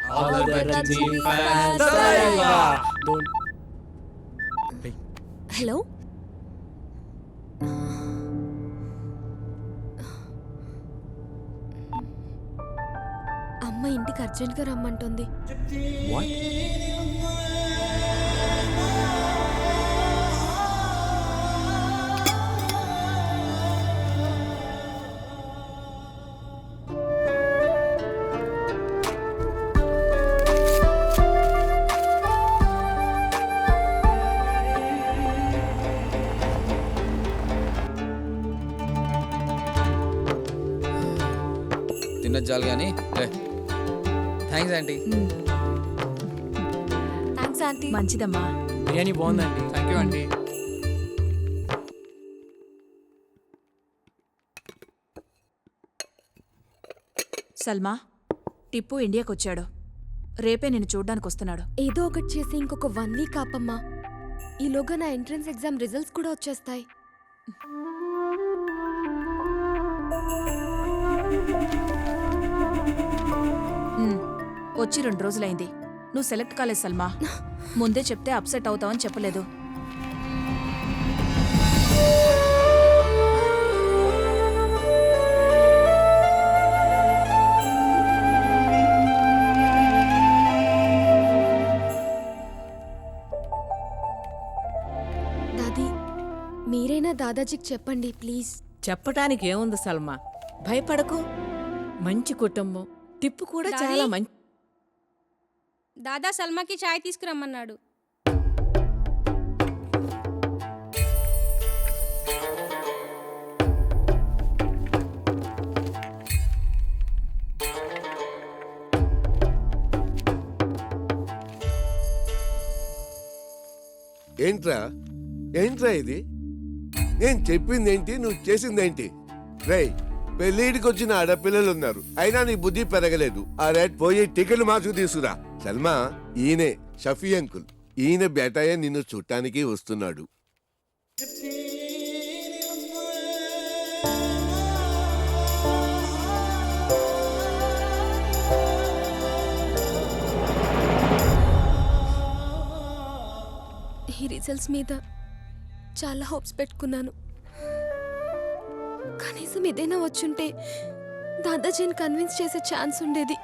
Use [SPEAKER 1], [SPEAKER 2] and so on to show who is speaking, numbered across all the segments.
[SPEAKER 1] All the Ranjini fans, Salaiva. Don't.
[SPEAKER 2] Hello అమ్మ ఇంటికి అర్జెంట్గా రమ్మంటుంది.
[SPEAKER 1] What?
[SPEAKER 3] తిన్నది చాలు కానీ థ్యాంక్స్ ఆంటీ.
[SPEAKER 2] Thanks aunty.
[SPEAKER 4] మంచిదమ్మా.
[SPEAKER 1] బిర్యానీ బాగుందండి.
[SPEAKER 3] Thank you aunty.
[SPEAKER 4] Salma, Tippu ఇండియాకి వచ్చాడు. రేపే నిన్ను చూడ్డానికి వస్తున్నాడు.
[SPEAKER 2] ఏదో ఒకటి చేసి ఇంకొక 1 వీక్ ఆపమ్మా. ఈలోగా నా ఎంట్రన్స్ ఎగ్జామ్ రిజల్ట్స్ కూడా వచ్చేస్తాయి.
[SPEAKER 4] వచ్చి 2 రోజులైంది. నువ్వు సెలెక్ట్ కాలేదు సల్మా. ముందే చెప్తే అప్సెట్ అవుతావని చెప్పలేదు.
[SPEAKER 2] దాదీ, మీరైనా దాదాజీకి చెప్పండి ప్లీజ్.
[SPEAKER 5] చెప్పటానికి ఏముంది సల్మా, భయపడకు. మంచి కుటుంబం. టిప్పు కూడా చాలా మంచి.
[SPEAKER 6] దాదా సల్మాకి చాయ్ తీసుకురమ్మన్నాడు.
[SPEAKER 7] ఏంట్రా ఏంట్రా ఇది? నేను చెప్పిందేంటి, నువ్వు చేసిందేంటి? రేయ్, పెళ్ళిడికి వచ్చిన ఆడపిల్లలు ఉన్నారు, అయినా నీ బుద్ధి పెరగలేదు. ఆ రేట్ పోయి టికెట్ మార్చుకు తీసుకురా. సల్మా, ఈయనే షఫీ అంకుల్. ఈయన బేటయ్య నిన్ను చూడటానికి వస్తున్నాడు.
[SPEAKER 2] ఈ రిజల్ట్స్ మీద చాలా హోప్స్ పెట్టుకున్నాను. కనీసం ఏదైనా వచ్చుంటే దాదాజీని కన్విన్స్ చేసే ఛాన్స్ ఉండేది.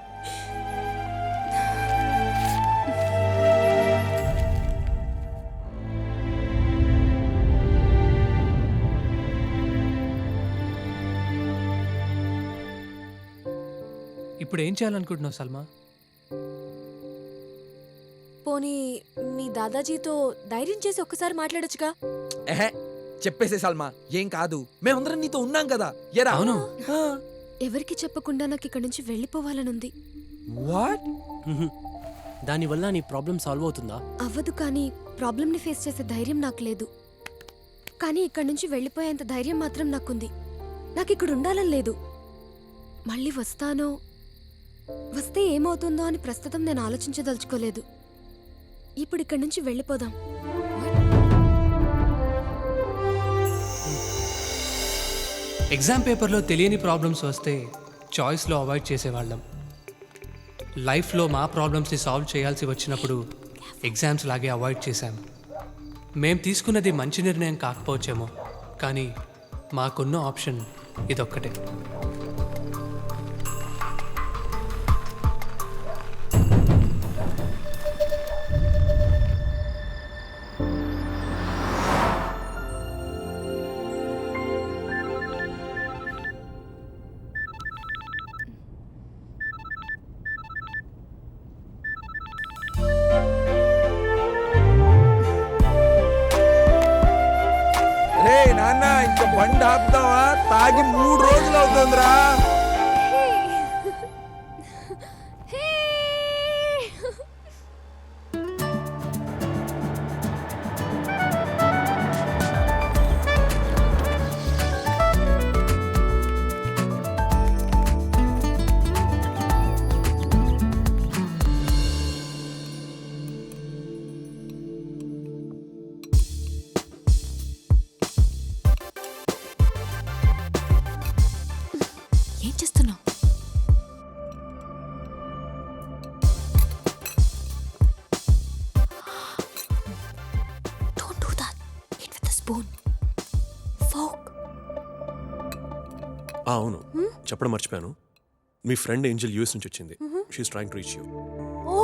[SPEAKER 1] ఇప్పుడు ఏం చేయాలనుకుంటున్నావు సల్మా?
[SPEAKER 2] పోనీ మీ దాదాజీతో ధైర్యం చేసి ఒక్కసారి మాట్లాడొచ్చుగా.
[SPEAKER 3] చెప్పేసే సల్మా, ఏం కాదు, మేమందరం నీతో ఉన్నాం కదా. ఎరా
[SPEAKER 1] అవును.
[SPEAKER 2] ఎవరికి చెప్పకుండా నాకు ఇక్కడి నుంచి వెళ్ళిపోవాలనుంది.
[SPEAKER 3] వాట్?
[SPEAKER 1] దానివల్ల నీ ప్రాబ్లం సాల్వ్ అవుతుందా?
[SPEAKER 2] అవ్వదు, కానీ ప్రాబ్లంని ఫేస్ చేసే ధైర్యం నాకు లేదు. కానీ ఇక్కడి నుంచి వెళ్ళిపోయేంత ధైర్యం మాత్రం నాకుంది. నాకు ఇక్కడ ఉండాలని లేదు. మళ్ళీ వస్తానో, వస్తే ఏమవుతుందో అని ప్రస్తుతం నేను ఆలోచించదలుచుకోలేదు. ఇప్పుడు ఇక్కడి నుంచి వెళ్ళిపోదాం.
[SPEAKER 1] ఎగ్జామ్ పేపర్లో తెలియని ప్రాబ్లమ్స్ వస్తే చాయిస్లో అవాయిడ్ చేసేవాళ్ళం. లైఫ్లో మా ప్రాబ్లమ్స్ని సాల్వ్ చేయాల్సి వచ్చినప్పుడు ఎగ్జామ్స్ లాగే అవాయిడ్ చేశాం. మేం తీసుకున్నది మంచి నిర్ణయం కాకపోవచ్చేమో, కానీ మాకున్న ఆప్షన్ ఇదొక్కటే.
[SPEAKER 3] నాన్న, ఇంకా బండి ఆపుదావా? తాగి 3 రోజులు అవుతుందిరా.
[SPEAKER 8] అవును చెప్పడం మర్చిపోయాను మీ ఫ్రెండ్ ఏంజల్ యూఎస్ నుంచి వచ్చింది she is trying to reach you
[SPEAKER 2] oh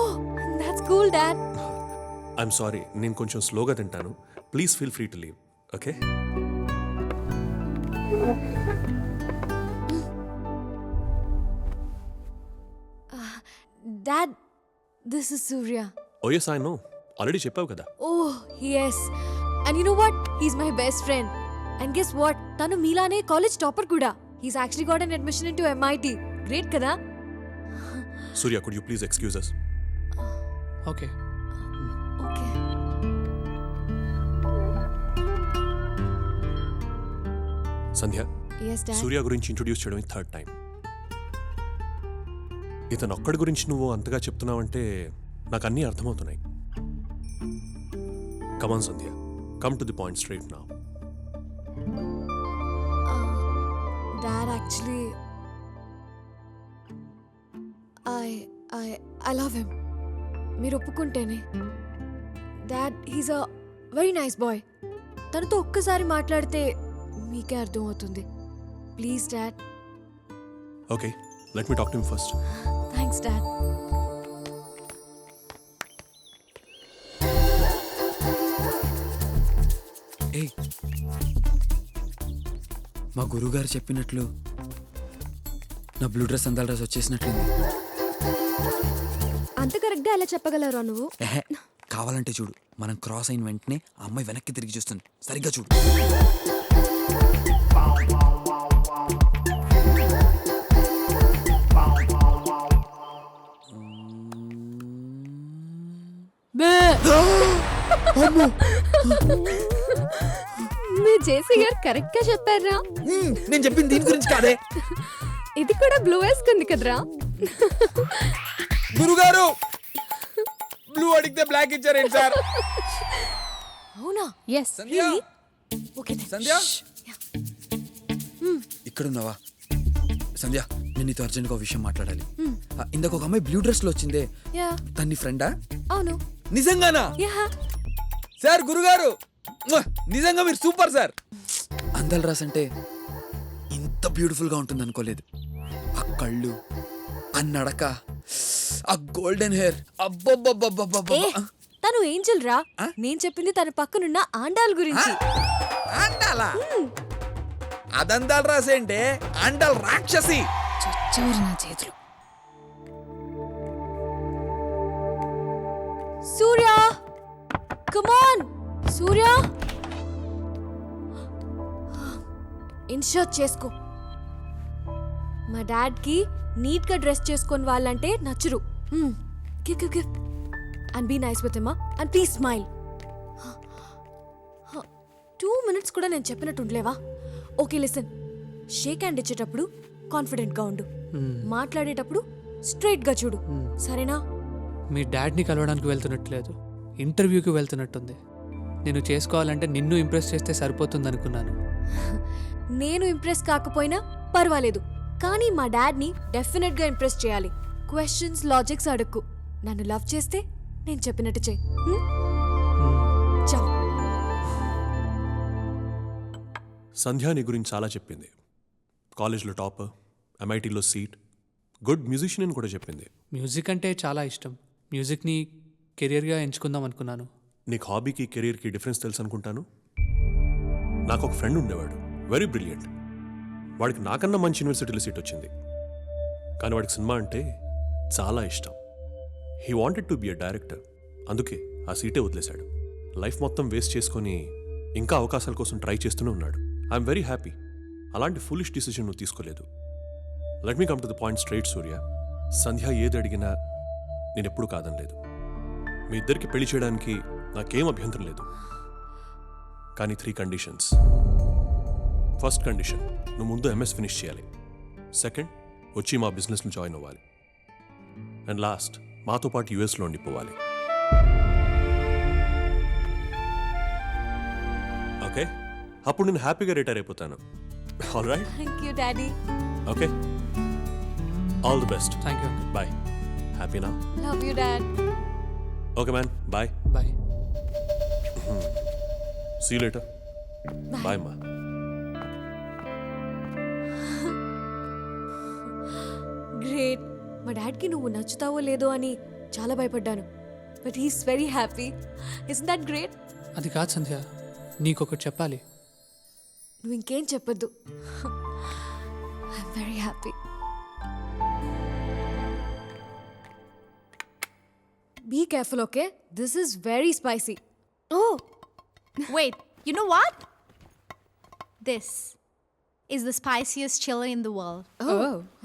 [SPEAKER 2] that's cool dad.
[SPEAKER 8] I'm sorry నేను కొంచెం స్లోగా తింటాను please feel free to leave okay
[SPEAKER 2] dad this is Surya.
[SPEAKER 8] Oh yes I know already చెప్పావు కదా
[SPEAKER 2] Oh, yes. And you know what? He's my best friend. And guess what? Tanu Milane college topper kuda. He's actually got an admission into MIT. Great kada?
[SPEAKER 8] Surya could you please excuse us
[SPEAKER 1] okay.
[SPEAKER 2] Okay.
[SPEAKER 8] Sandhya
[SPEAKER 2] Yes, Dad.
[SPEAKER 8] Surya గురించి introduce చేయడం third time ఇతను ఒక్కడి గురించి నువ్వు అంతగా చెప్తున్నావంటే నాకు అన్నీ అర్థమవుతున్నాయి come on Sandhya come to the point straight నా
[SPEAKER 2] Dad, actually, I love him. మీరు ఒప్పుకుంటేనే. Dad he's a very nice boy. తనతో ఒక్కసారి మాట్లాడితే మీకే అర్థం అవుతుంది. Please dad.
[SPEAKER 8] Okay let me talk to him first
[SPEAKER 2] thanks dad.
[SPEAKER 3] ఏయ్ మా గురువుగారు చెప్పినట్లు నా బ్లూ డ్రెస్ అందాల డ్రెస్ వచ్చేసినట్లుంది.
[SPEAKER 2] అంత కరెక్ట్గా ఎలా చెప్పగలరా నువ్వు?
[SPEAKER 3] ఎహె కావాలంటే చూడు మనం క్రాస్ అయిన వెంటనే ఆ అమ్మాయి వెనక్కి తిరిగి చూస్తుంది సరిగ్గా చూడు.
[SPEAKER 2] మీ జేసీ గారు కరెక్ట్ గా చెప్పారా?
[SPEAKER 3] నేను చెప్పింది దీని గురించి కాదే.
[SPEAKER 2] ఇది కూడా బ్లూ వేసుకుంది కదరా?
[SPEAKER 3] గురుగారు బ్లూ అడిగితే బ్లాక్ ఇచ్చారేంటి సార్?
[SPEAKER 2] అవునా?
[SPEAKER 4] ఎస్
[SPEAKER 3] సంధ్య
[SPEAKER 2] ఓకే
[SPEAKER 3] సంధ్య ఇక్కడ ఉన్నావా? సంధ్య నేను నీతో అర్జెంట్గా ఒక విషయం మాట్లాడాలి. ఇందాక ఒక అమ్మాయి బ్లూ డ్రెస్ లో వచ్చిందే
[SPEAKER 2] యా
[SPEAKER 3] తన్ని ఫ్రెండా?
[SPEAKER 2] అవును.
[SPEAKER 3] నిజంగానా?
[SPEAKER 2] యా
[SPEAKER 3] సార్ గురుగారు నిజంగా మీరు సూపర్ సార్. అందాల రాస్ అంటే ఇంత బ్యూటిఫుల్ గా ఉంటుంది అనుకోలేదు. ఆ కళ్ళు ఆ నడక ఆ గోల్డెన్ హెయిర్ అబ్బబ్బబ్బబ్బబ్బబ్బ.
[SPEAKER 2] ఏ తను ఏంజల్ రా. నేను చెప్పింది తన పక్కనున్న ఆండాల్ గురించి.
[SPEAKER 3] అండాలా? అదందాల రాసేంటే అండాల్ రాక్షసి.
[SPEAKER 4] చచ్చారు నా చేతులు.
[SPEAKER 2] Surya come on Surya. In shirt చేసుకో. మా డాడ్ కి నీట్ గా డ్రెస్ చేసుకొని వాళ్ళంటే నచ్చరు. Give give give and be nice with him and please smile. 2 minutes కూడా నేను చెప్పినట్టు ఉండలేవా? Okay listen. షేక్ హ్యాండ్ ఇచ్చేటప్పుడు కాన్ఫిడెంట్ గా ఉండు. మాట్లాడేటప్పుడు స్ట్రైట్ గా చూడు. సరేనా?
[SPEAKER 1] మీ డాడ్ని కలవడానికి వెళ్తున్నట్లేదు, ఇంటర్వ్యూకి వెళ్తున్నట్టుంది. నేను చేసుకోవాలంటే నిన్ను ఇంప్రెస్ చేస్తే సరిపోతుంది అనుకున్నాను.
[SPEAKER 2] నేను ఇంప్రెస్ కాకపోయినా పర్వాలేదు, కానీ మా డాడ్ని డెఫినెట్ గా ఇంప్రెస్ చేయాలి. క్వశ్చన్స్ లాజిక్స్ అడుక్కు. నన్ను లవ్ చేస్తే నేను చెప్పినట్టు చెయ్యి. చల్.
[SPEAKER 8] సంధ్య నీ గురించి చాలా చెప్పింది. కాలేజ్లో టాపర్, ఎంఐటీలో సీట్, గుడ్ మ్యూజిషియన్ అని కూడా చెప్పింది.
[SPEAKER 1] మ్యూజిక్ అంటే చాలా ఇష్టం. మ్యూజిక్ని కెరియర్గా ఎంచుకుందాం అనుకున్నాను.
[SPEAKER 8] నీకు హాబీకి కెరీర్కి డిఫరెన్స్ తెలుసు అనుకుంటాను. నాకు ఒక ఫ్రెండ్ ఉండేవాడు, వెరీ బ్రిలియంట్. వాడికి నాకన్నా మంచి యూనివర్సిటీలో సీట్ వచ్చింది, కానీ వాడికి సినిమా అంటే చాలా ఇష్టం. He wanted to be a director. అందుకే ఆ సీటే వదిలేశాడు. లైఫ్ మొత్తం వేస్ట్ చేసుకొని ఇంకా అవకాశాల కోసం ట్రై చేస్తూనే ఉన్నాడు. I'm very happy. అలాంటి ఫులిష్ డిసిజన్ నువ్వు తీసుకోలేదు. Let me come to the point straight Surya. Sandhya ఏది అడిగినా నేను ఎప్పుడు కాదనలేదు. మీ ఇద్దరికి పెళ్లి చేయడానికి నాకేం అభ్యంతరం లేదు, కానీ 3 కండిషన్స్. ఫస్ట్ కండిషన్, నువ్వు ముందు ఎంఎస్ ఫినిష్ చేయాలి. సెకండ్, వచ్చి మా బిజినెస్లో జాయిన్ అవ్వాలి. అండ్ లాస్ట్, మాతో పాటు యుఎస్లో ఉండిపోవాలి. ఓకే, అప్పుడు నేను హ్యాపీగా రిటైర్ అయిపోతాను. All right?
[SPEAKER 2] Thank you daddy.
[SPEAKER 8] Okay, all the best.
[SPEAKER 1] Thank you.
[SPEAKER 8] Bye. హ్యాపీనా?
[SPEAKER 2] Love you dad.
[SPEAKER 8] Okay man, bye.
[SPEAKER 1] Bye.
[SPEAKER 8] See you later. Bye మా.
[SPEAKER 2] మా డాడ్కి నువ్వు నచ్చుతావో లేదో అని చాలా భయపడ్డాను. But he's very happy. Is that great?
[SPEAKER 1] అది కాదు సంధ్య, నీకొకటి చెప్పాలి.
[SPEAKER 2] నువ్వు ఇంకేం చెప్పొద్దు. I'm very happy. Be careful, okay? This is very spicy. Oh
[SPEAKER 6] Wait, you know what? This is the spiciest chili in the world.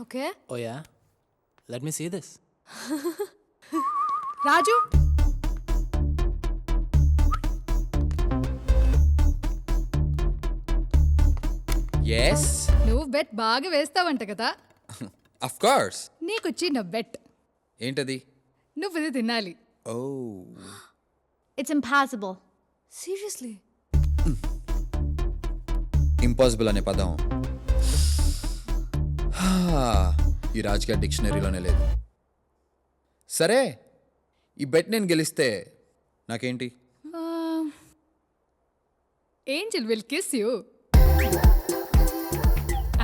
[SPEAKER 2] Okay.
[SPEAKER 9] Oh yeah? Let me see this.
[SPEAKER 4] Raju
[SPEAKER 3] yes
[SPEAKER 10] నువ్వు bet బాగా వేస్తావంట కదా.
[SPEAKER 3] Of course.
[SPEAKER 10] నీకు చిన్న bet.
[SPEAKER 3] ఏంటది?
[SPEAKER 10] నువ్వు ఇది తినాలి.
[SPEAKER 3] ఓ
[SPEAKER 6] It's impossible.
[SPEAKER 2] సీరియస్లీ?
[SPEAKER 3] ఇంపాసిబుల్ అనే పదం ఈ రాజకీయ డిక్షనరీలోనే లేదు. సరే, ఈ బెట్ నేను గెలిస్తే నాకేంటి?
[SPEAKER 10] Angel will kiss you.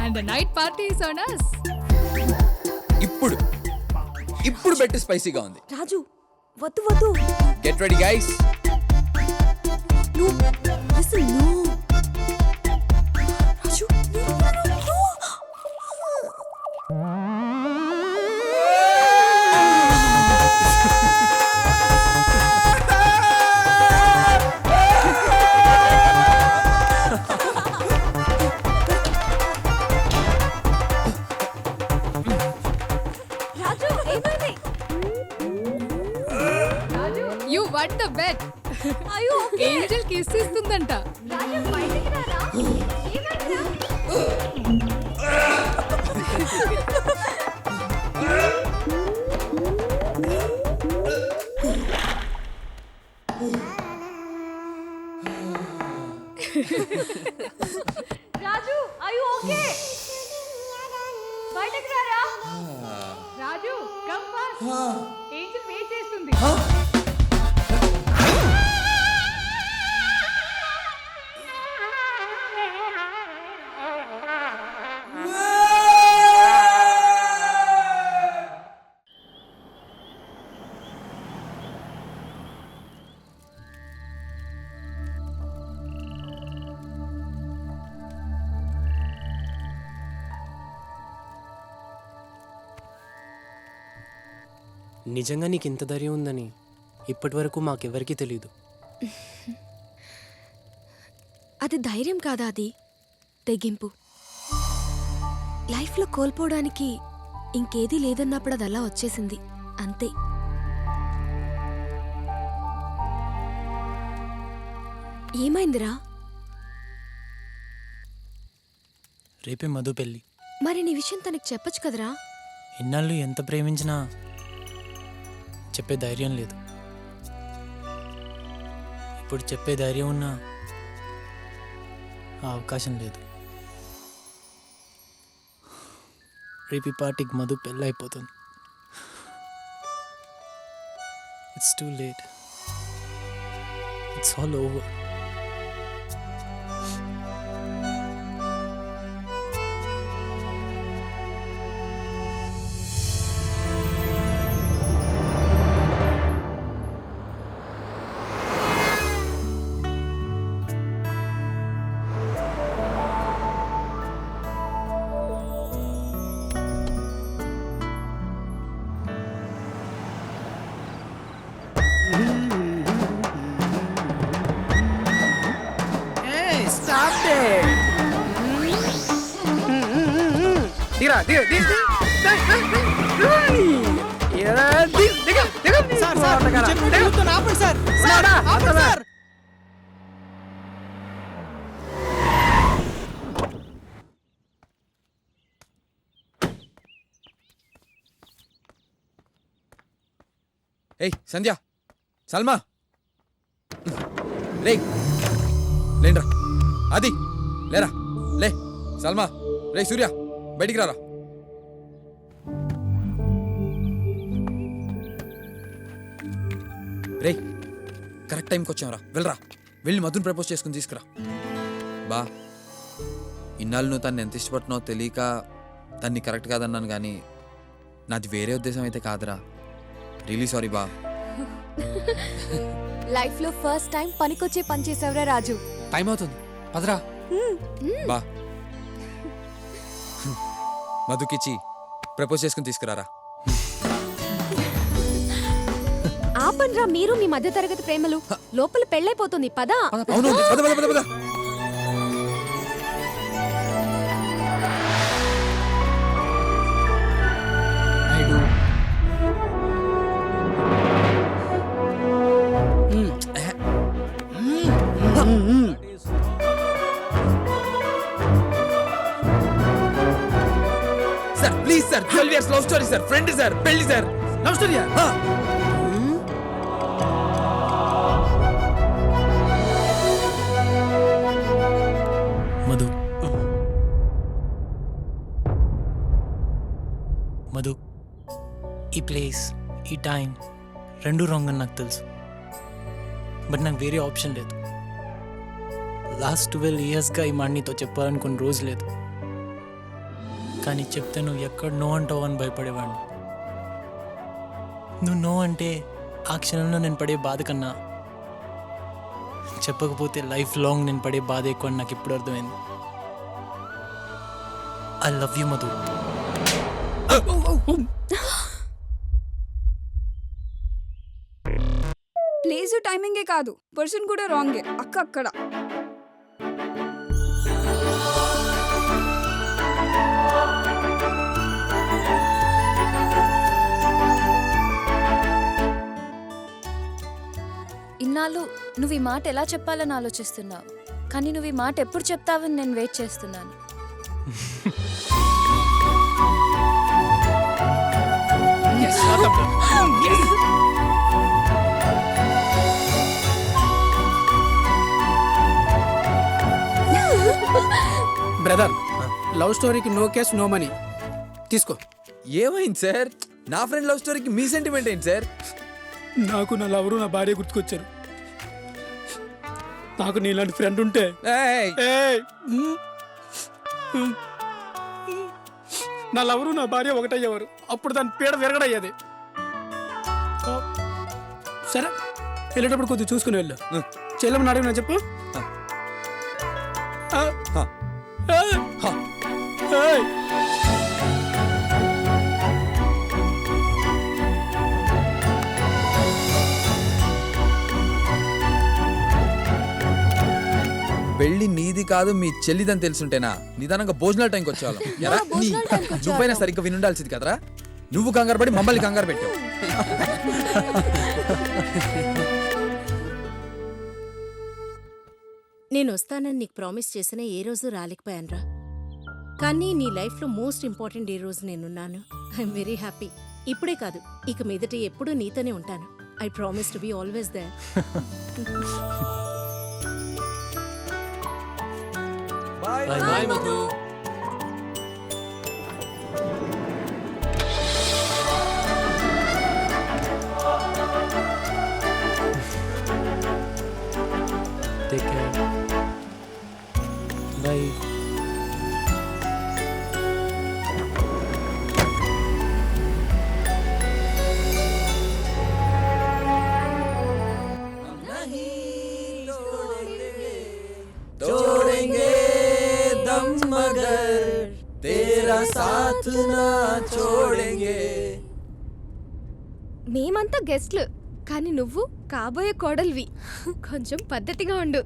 [SPEAKER 10] And the night party is on us.
[SPEAKER 3] ఇప్పుడు బెట్ స్పైసీగా ఉంది.
[SPEAKER 2] రాజు వద్దు వద్దు.
[SPEAKER 3] Get ready guys.
[SPEAKER 2] నువ్వు లిసన్. నో రాజు, no. రాజు ఏమైంది?
[SPEAKER 10] You won the bet.
[SPEAKER 2] అయ్యో
[SPEAKER 10] Angel kiss ఇస్తుందంట.
[SPEAKER 2] రాజు బయటికి రారా. ఏమైందిరా? రాజు are you okay? బయటికి రారా.
[SPEAKER 10] రాజు come fast. Angel వెయిట్ చేస్తుంది.
[SPEAKER 9] నిజంగా నీకు ఇంత ధైర్యం ఉందని ఇప్పటివరకు మాకెవరికీ తెలియదు.
[SPEAKER 2] అది ధైర్యం కాదా, అది తెగింపు. లైఫ్లో కోల్పోవడానికి ఇంకేదీ లేదన్నప్పుడు అది అలా వచ్చేసింది అంతే. ఏమైందిరా?
[SPEAKER 9] రేపే మధు పెళ్ళి.
[SPEAKER 2] మరి నీ విషయం తనకి చెప్పొచ్చు కదరా.
[SPEAKER 9] ఇన్నాళ్ళు ఎంత ప్రేమించినా చెప్పే ధైర్యం లేదు. ఇప్పుడు చెప్పే ధైర్యం ఉన్నా ఆ అవకాశం లేదు. రేపు ఈ పార్టీకి మధు పెళ్ళి అయిపోతుంది. It's too late. It's all over.
[SPEAKER 3] ఏయ్ సంధ్య, సల్మా, రే లేండ్రా. అది లేరా, లే. సల్మా, రే సూర్య, బయటికి రారా. రే కరెక్ట్ టైంకి వచ్చాంరా, వెళ్ళరా. వెళ్ళి మధుని ప్రపోజ్ చేసుకుని తీసుకురా. బా, ఇన్నాళ్ళు నువ్వు తను ఎంత ఇష్టపడుతున్నావు తెలియక తన్ని కరెక్ట్ కాదన్నాను, కానీ నాది వేరే ఉద్దేశం అయితే కాదురా. రియలీ సారీ బా.
[SPEAKER 2] లైఫ్ లో ఫస్ట్ టైం పనికొచ్చే పని చేసావురా రాజు.
[SPEAKER 1] టైం అవుతుంది, పదరా.
[SPEAKER 3] బా మధుకిచ్చి ప్రపోజ్ చేసుకుని తీసుకురారా.
[SPEAKER 2] ఆపండ్రా మీరు మీ మధ్య తరగతి ప్రేమలు. లోపల పెళ్ళైపోతుంది పదా.
[SPEAKER 3] అవును పద పద పద పద. Sir please sir, 12 years love story sir, friend sir, పెళ్లి సార్. లవ్ స్టోరీయా?
[SPEAKER 9] మధు మధు, ఈ ప్లేస్, ఈ టైం రెండూ రాంగ్ అని నాకు తెలుసు. బట్ నాకు వేరే ఆప్షన్ లేదు. లాస్ట్ 12 yearsగా ఈ మాట నీతో చెప్పాలనుకున్న రోజు లేదు. కానీ చెప్తే నువ్వు ఎక్కడ నో అంటావు అని భయపడేవాడిని. నువ్వు నో అంటే ఆ క్షణంలో నేను పడే బాధ కన్నా చెప్పకపోతే లైఫ్ లాంగ్ నేను పడే బాధ ఎక్కువ అని నాకు ఇప్పుడు అర్థమైంది. I love you Madhu.
[SPEAKER 10] Place టైమింగే కాదు, పర్సన్ కూడా రాంగే. అక్క అక్కడ
[SPEAKER 11] ఇన్నాళ్ళు నువ్వు ఈ మాట ఎలా చెప్పాలని ఆలోచిస్తున్నావు, కానీ నువ్వు ఈ మాట ఎప్పుడు చెప్తావని నేను వెయిట్ చేస్తున్నాను.
[SPEAKER 12] బ్రదర్, లవ్ స్టోరీకి నో కేస్ నో మనీ. తీసుకో.
[SPEAKER 3] ఏమైంది సార్? నా ఫ్రెండ్ లవ్ స్టోరీకి మీ సెంటిమెంట్ ఏంటి సార్?
[SPEAKER 12] నాకు నా లవరు నా భార్య గుర్తుకొచ్చారు. నాకు నీలాంటి ఫ్రెండ్ ఉంటే నా లవరు నా భార్య ఒకటయ్యేవారు. అప్పుడు దాని పీడ విరగడయ్యేది. సరే, వెళ్ళేటప్పుడు కొద్దిగా చూసుకుని వెళ్ళు. చెల్లెమని అడిగినా చెప్పు.
[SPEAKER 3] పెళ్లి నీది కాదు మీ చెల్లిదని తెలుసుంటేనా నిదానంగా భోజనాల టైంకి వచ్చేవాళ్ళం. ఎరా, నువ్వైనా సరిగ్గా వినుండాల్సింది కదరా. నువ్వు కంగారు పడి మమ్మల్ని కంగారు పెట్టావు.
[SPEAKER 5] నేను వస్తానని నీకు ప్రామిస్ చేసిన ఏ రోజు రాలేకపోయానురా. కానీ నీ లైఫ్లో మోస్ట్ ఇంపార్టెంట్ ఏ రోజు నేనున్నాను. I'm very happy. ఇప్పుడే కాదు, ఇక మీదట ఎప్పుడూ నీతోనే ఉంటాను. I promise to be always there.
[SPEAKER 1] Bye Madhu.
[SPEAKER 9] Take care. Bye.
[SPEAKER 3] छोड़ेंगे दम मगर तेरा साथ ना छोड़ेंगे.
[SPEAKER 2] మేమంతా గెస్ట్లు, కానీ నువ్వు కాబోయే కోడలివి. కొంచెం పద్ధతిగా ఉండు.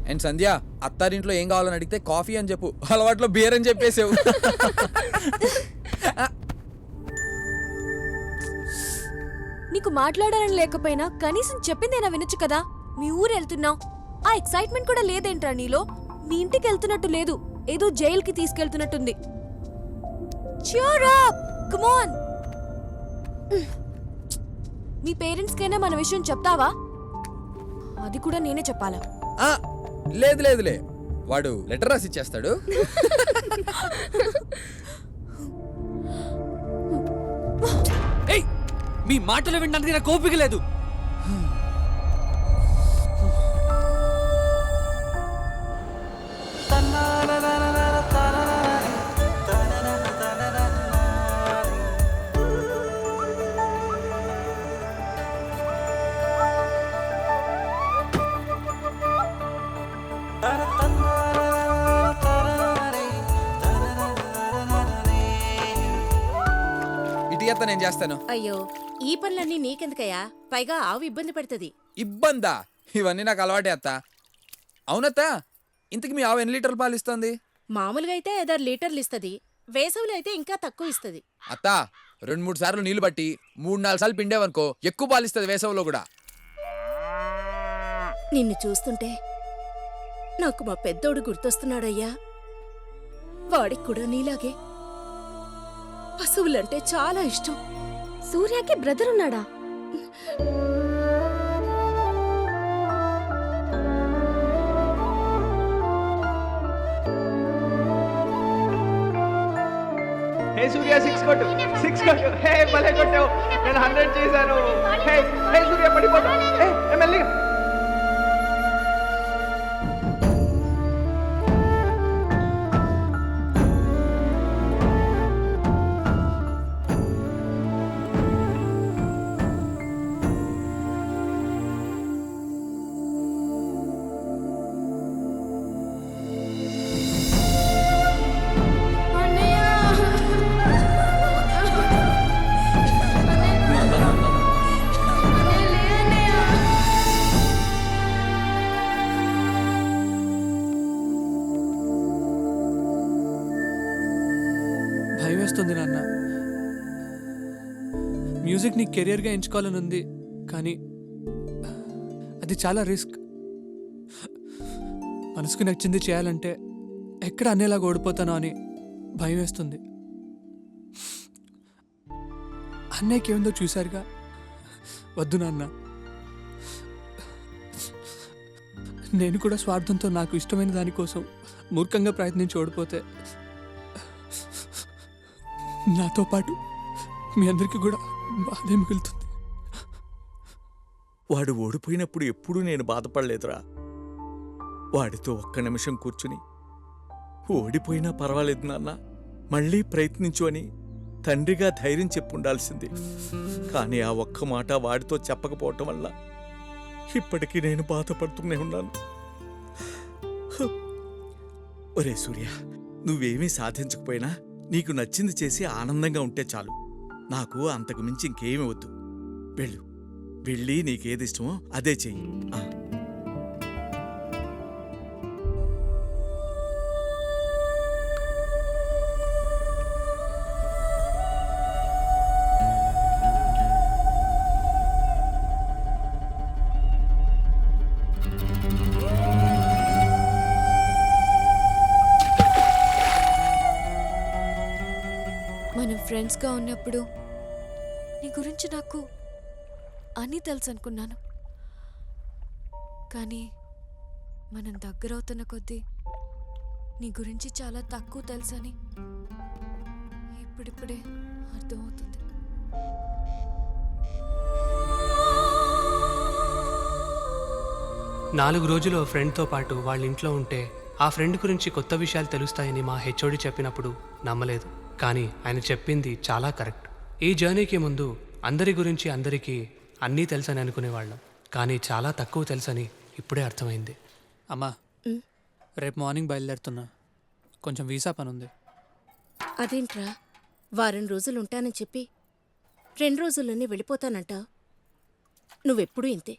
[SPEAKER 3] అండ్ సంధ్య, అత్తారింట్లో ఏం కావాలని అడిగితే కాఫీ అని చెప్పు. అలవాట్లో బియర్ అని చెప్పేసావు.
[SPEAKER 2] నీకు మాట్లాడాలని లేకపోయినా కనీసం చెప్పిందేనా వినొచ్చు కదా. మీ ఊరు వెళ్తున్నావు, ఆ ఎక్సైట్మెంట్ కూడా లేదేంట్రా నీలో? మీ ఇంటికి వెళ్తున్నట్టు లేదు, ఏదో జైలుకి తీసుకెళ్తున్నట్టుంది. Cheer up! Come on! మీ పేరెంట్స్కైనా మన విషయం చెప్తావా? అది కూడా నేనే చెప్పాలా?
[SPEAKER 3] లేదు లేదులే, వాడు లెటర్ రాసి ఇచ్చేస్తాడు.
[SPEAKER 1] మీ మాటలు వినడానికి నాకు ఓపిక లేదు.
[SPEAKER 3] అత్త నేను చేస్తాను.
[SPEAKER 5] అయ్యో ఈ పనులన్నీ నీకెందుకయ్యా? పైగా ఆవు ఇబ్బంది పెడుతుంది.
[SPEAKER 3] ఇబ్బందా? ఇవన్నీ నాకు అలవాటే అత్త. అవునత్త, ఇంతకు మీ ఆవు ఎన్ని లీటర్ల పాలు ఇస్తుంది?
[SPEAKER 5] మామూలుగా అయితే 5 లీటర్లు ఇస్తుంది. వేసవిలో అయితే ఇంకా తక్కువ ఇస్తుంది.
[SPEAKER 3] అత్త 2-3 సార్లు నీళ్లు బట్టి 3-4 సార్లు పిండేవనుకో ఎక్కువ పాలు ఇస్తుంది వేసవిలో కూడా.
[SPEAKER 5] నిన్ను చూస్తుంటే నాకు మా పెద్దోడు గుర్తొస్తున్నాడయ్యా. వాడికి కూడా నీలాగే పశువులంటే చాలా ఇష్టం.
[SPEAKER 2] సూర్యకి బ్రదర్ ఉన్నాడా?
[SPEAKER 13] హే సూర్య 6 కొట్టు 6 కొట్టు. హే భలే కొట్టావు. నేను 100 చేశాను. హే హే సూర్య పడిపోతా. హే మెల్లిగా.
[SPEAKER 1] భయం వేస్తుంది నాన్న. మ్యూజిక్ నీ కెరియర్గా ఎంచుకోవాలని ఉంది, కానీ అది చాలా రిస్క్. మనసుకు నచ్చింది చేయాలంటే ఎక్కడ అనేలాగా ఓడిపోతానో అని భయం వేస్తుంది. అన్నయ్యకి ఏముందో చూశారుగా. వద్దు నాన్న, నేను కూడా స్వార్థంతో నాకు ఇష్టమైన దానికోసం మూర్ఖంగా ప్రయత్నించి ఓడిపోతే నాతో పాటు మీ అందరికీ కూడా బాధే మిగులుతుంది.
[SPEAKER 14] వాడు ఓడిపోయినప్పుడు ఎప్పుడూ నేను బాధపడలేదురా. వాడితో ఒక్క నిమిషం కూర్చుని ఓడిపోయినా పర్వాలేదు నాన్న, మళ్ళీ ప్రయత్నించు అని తండ్రిగా ధైర్యం చెప్పుండాల్సింది. కానీ ఆ ఒక్క మాట వాడితో చెప్పకపోవటం వల్ల ఇప్పటికీ నేను బాధపడుతూనే ఉన్నాను. ఒరే సూర్య, నువ్వేమీ సాధించకపోయినా నీకు నచ్చింది చేసి ఆనందంగా ఉంటే చాలు. నాకు అంతకు మించి ఇంకేమీ వద్దు. వెళ్ళు, వెళ్ళి నీకేది ఇష్టమో అదే చెయ్యి.
[SPEAKER 2] మనం ఫ్రెండ్స్గా ఉన్నప్పుడు నీ గురించి నాకు అన్నీ తెలుసు అనుకున్నాను. కానీ మనం దగ్గరవుతున్న కొద్దీ నీ గురించి చాలా తక్కువ తెలుసని ఇప్పుడిప్పుడే అర్థమవుతుంది.
[SPEAKER 1] నాలుగు రోజులు ఓ ఫ్రెండ్తో పాటు వాళ్ళ ఇంట్లో ఉంటే ఆ ఫ్రెండ్ గురించి కొత్త విషయాలు తెలుస్తాయని మా హెచ్ఓడి చెప్పినప్పుడు నమ్మలేదు. కానీ ఆయన చెప్పింది చాలా కరెక్ట్. ఈ జర్నీకి ముందు అందరి గురించి అందరికీ అన్నీ తెలుసని అనుకునేవాళ్ళం, కానీ చాలా తక్కువ తెలుసని ఇప్పుడే అర్థమైంది. అమ్మా, రేపు మార్నింగ్ బయలుదేరుతున్నా. కొంచెం వీసా పని ఉంది.
[SPEAKER 5] అదేంట్రా, వారం రోజులు ఉంటానని చెప్పి 2 రోజుల్లోనే వెళ్ళిపోతానంటావు? నువ్వెప్పుడూ ఇంతే,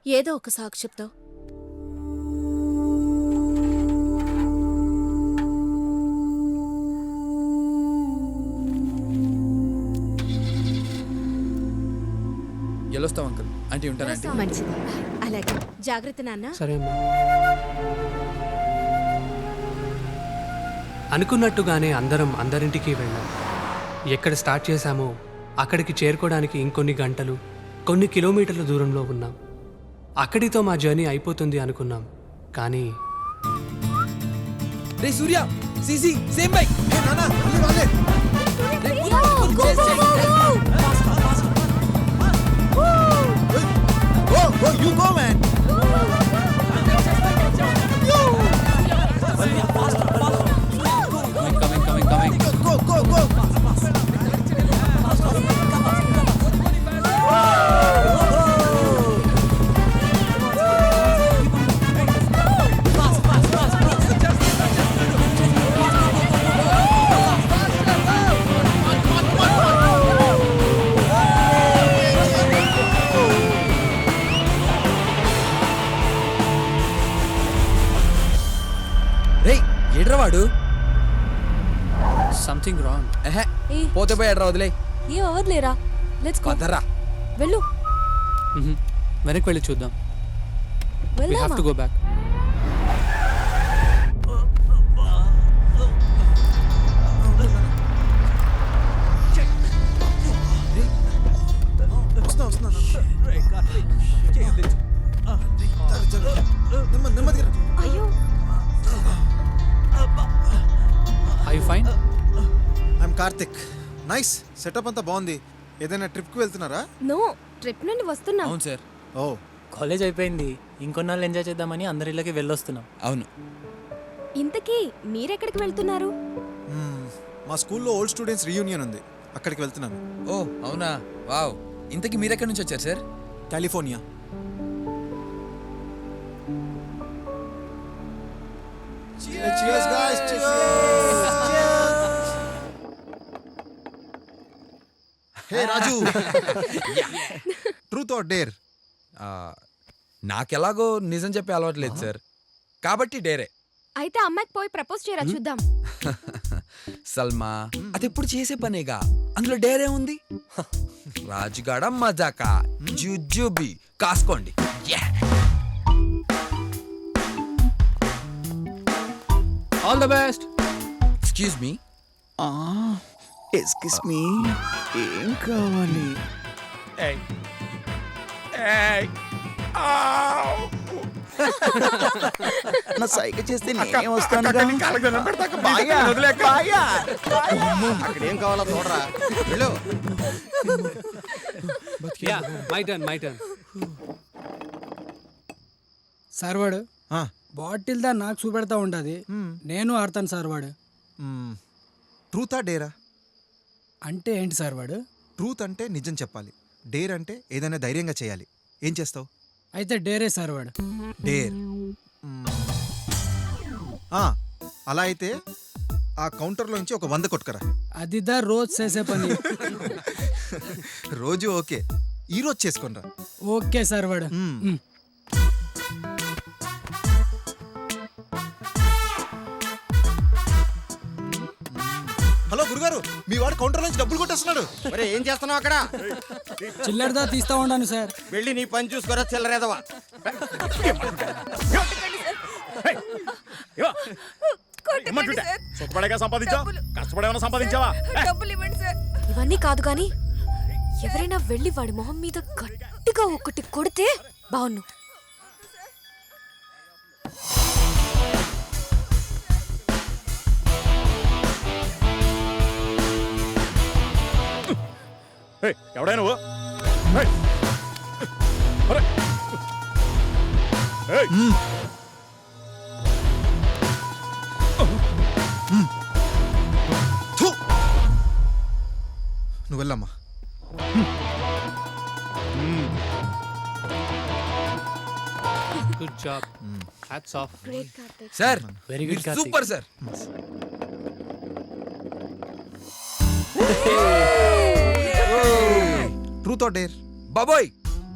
[SPEAKER 5] ఏదో ఒక సాకు చెప్తావు.
[SPEAKER 3] ఎల్లొస్తాం అంకుల్. ఆంటీ ఉంటానంటే.
[SPEAKER 5] మంచిది, అలాగే. జాగ్రత్త నాన్న.
[SPEAKER 1] సరే అమ్మా. అనుకున్నట్టుగానే అందరం అందరింటికి వెళ్ళాం. ఎక్కడ స్టార్ట్ చేశామో అక్కడికి చేరుకోవడానికి ఇంకొన్ని గంటలు, కొన్ని కిలోమీటర్ల దూరంలో ఉన్నాం. అక్కడితో మా జర్నీ అయిపోతుంది అనుకున్నాం, కానీ
[SPEAKER 3] రే సూర్య, సీసీ సేమ్ బైక్. హే నానా, అల్లి వాలే.
[SPEAKER 14] Go, you go, man.
[SPEAKER 3] Coming.
[SPEAKER 14] Go.
[SPEAKER 3] ఏడ్రా వాడు
[SPEAKER 1] సంథింగ్ రాంగ్.
[SPEAKER 3] ఎహె, పోతే పోయి ఏడ్రా వదిలే.
[SPEAKER 2] ఏ అవద్లేరా, లెట్స్ గో.
[SPEAKER 3] పదరా.
[SPEAKER 2] వెళ్ళు.
[SPEAKER 1] వెనక్కి వెళ్ళి చూద్దాం. We have to go back.
[SPEAKER 2] అయ్యో,
[SPEAKER 1] Are you fine?
[SPEAKER 15] I'm Karthik. Nice setup అంతా బాగుంది. ఏదైనా ట్రిప్కి వెళ్తున్నారా?
[SPEAKER 2] నో, ట్రిప్ నుండి వస్తున్నా.
[SPEAKER 3] అవును సార్.
[SPEAKER 15] ఓ,
[SPEAKER 9] కాలేజ్ అయిపోయింది, ఇంకొన్నాళ్ళు ఎంజాయ్ చేద్దామని అందరి ఇళ్ళకి వెళ్ళొస్తున్నాం.
[SPEAKER 3] అవును.
[SPEAKER 2] ఇంతకీ మీరెక్కడికి వెళ్తున్నారు?
[SPEAKER 15] మా స్కూల్లో ఓల్డ్ స్టూడెంట్స్ రీయూనియన్ ఉంది, అక్కడికి వెళ్తున్నాను.
[SPEAKER 3] ఓ అవునా, వావ్. ఇంతకీ మీరెక్కడి నుంచి వచ్చారు sir?
[SPEAKER 15] California. Cheers guys, hey Raju, truth or dare?
[SPEAKER 3] నాకెలాగో నిజం చెప్పే అలవాటు లేదు సార్, కాబట్టి డేరే.
[SPEAKER 2] అయితే అమ్మాయికి పోయి ప్రపోజ్ చేయరా చూద్దాం.
[SPEAKER 3] సల్మా, అది ఎప్పుడు చేసే పనేగా, అందులో డేరే ఉంది. రాజుగాడ మజాకా, జుజుబి కాసుకోండి.
[SPEAKER 1] All the best.
[SPEAKER 3] Excuse me.
[SPEAKER 14] Excuse me, ఏం కావాలి? నా సైగ చేస్తే నేనే వస్తాను.
[SPEAKER 15] అక్కడేం కావాలో చూడరా, వెళ్ళు.
[SPEAKER 1] Yeah, my turn.
[SPEAKER 12] సార్ వాడు బాటిల్ దా నాకు చూపెడతా ఉంటుంది, నేను ఆడతాను సార్ వాడు.
[SPEAKER 15] ట్రూతా డేరా?
[SPEAKER 12] అంటే ఏంటి సార్ వాడు?
[SPEAKER 15] ట్రూత్ అంటే నిజం చెప్పాలి, డేర్ అంటే ఏదైనా ధైర్యంగా చేయాలి. ఏం చేస్తావు?
[SPEAKER 12] అయితే డేరే సార్ వాడు.
[SPEAKER 15] డేర్. అలా అయితే ఆ కౌంటర్లోంచి ఒక 100 కొట్టుకరా.
[SPEAKER 12] అదిదా రోజు చేసే పని.
[SPEAKER 15] రోజు ఓకే, ఈరోజు చేసుకోనరా.
[SPEAKER 12] ఓకే సార్ వాడు.
[SPEAKER 15] హలో గురుగారు, మీ వాడు కౌంటర్ నుంచి డబ్బులు కొట్టేస్తున్నాడు.
[SPEAKER 13] ఏం చేస్తున్నావు అక్కడ?
[SPEAKER 12] చిల్లరదా తీస్తా ఉన్నాను సార్.
[SPEAKER 13] వెళ్ళి నీ పని చూసుకోరా చిల్లరేదవా.
[SPEAKER 2] ఇవన్నీ కాదు కానీ ఎవరైనా వెళ్ళి వాడి మొహం మీద గట్టిగా ఒకటి కొడితే బాగున్ను.
[SPEAKER 8] ఎవడా నువ్వు?
[SPEAKER 15] నువ్వు వెళ్ళమ్మా.
[SPEAKER 1] Good job. Hats off.
[SPEAKER 2] Great, Karthik.
[SPEAKER 3] Sir,
[SPEAKER 9] Very good, Karthik.
[SPEAKER 3] Super sir.
[SPEAKER 15] Truth or dare?
[SPEAKER 3] బాబోయ్,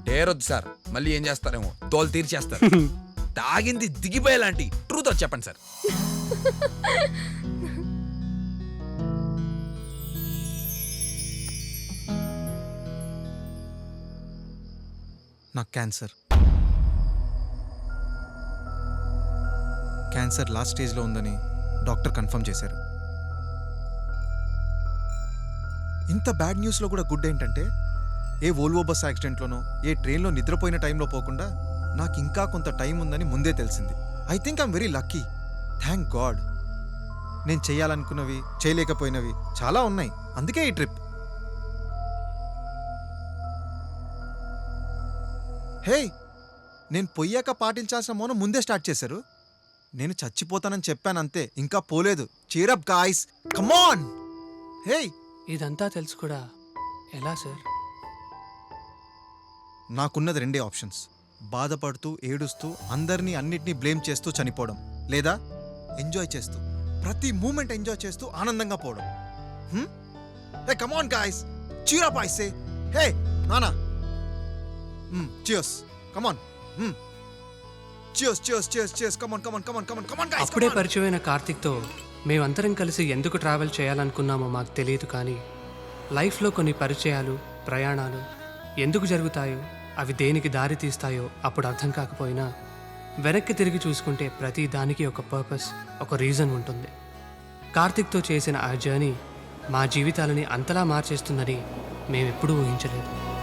[SPEAKER 3] డేర్ వద్దు సార్, మళ్ళీ ఏం చేస్తారేమో, తోలు తీర్చేస్తారు. తాగింది దిగిపోయేలాంటి ట్రూత్ వచ్చి చెప్పండి సార్.
[SPEAKER 15] నాకు క్యాన్సర్ లాస్ట్ స్టేజ్లో ఉందని డాక్టర్ కన్ఫర్మ్ చేశారు. ఇంత బ్యాడ్ న్యూస్లో కూడా గుడ్ ఏంటంటే, ఏ వోల్వో బస్ యాక్సిడెంట్లోనో ఏ ట్రైన్లో నిద్రపోయిన టైంలో పోకుండా నాకు ఇంకా కొంత టైం ఉందని ముందే తెలిసింది. I think I'm very lucky. Thank God. నేను చేయాలనుకున్నవి చేయలేకపోయినవి చాలా ఉన్నాయి, అందుకే ఈ ట్రిప్. హే, నేను పొయ్యాక పాటించాల్సిన మౌనం ముందే స్టార్ట్ చేశారు. నేను చచ్చిపోతానని చెప్పాను అంతే, ఇంకా పోలేదు. Cheer up guys, come on. Hey,
[SPEAKER 1] ఇదంతా తెలుసు కూడా ఎలా సార్?
[SPEAKER 15] నాకున్నది రెండే ఆప్షన్స్. బాధపడుతూ ఏడుస్తూ అందరినీ అన్నిటినీ బ్లేమ్ చేస్తూ చనిపోవడం, లేదా ఎంజాయ్ చేస్తూ ప్రతి మూమెంట్ ఎంజాయ్ చేస్తూ ఆనందంగా పోవడం. Hey come on guys, cheer up I say. Hey నానా, cheers, come on. Cheers cheers cheers cheers come on come on come on come on come on guys
[SPEAKER 1] అప్పుడే పరిచయమైన కార్తిక్తో మేమందరం కలిసి ఎందుకు ట్రావెల్ చేయాలనుకున్నామో మాకు తెలియదు, కానీ లైఫ్లో కొన్ని పరిచయాలు, ప్రయాణాలు ఎందుకు జరుగుతాయో, అవి దేనికి దారి తీస్తాయో అప్పుడు అర్థం కాకపోయినా వెనక్కి తిరిగి చూసుకుంటే ప్రతి దానికి ఒక పర్పస్, ఒక రీజన్ ఉంటుంది. కార్తిక్తో చేసిన ఆ జర్నీ మా జీవితాలని అంతలా మార్చేస్తుందని మేమెప్పుడూ ఊహించలేదు.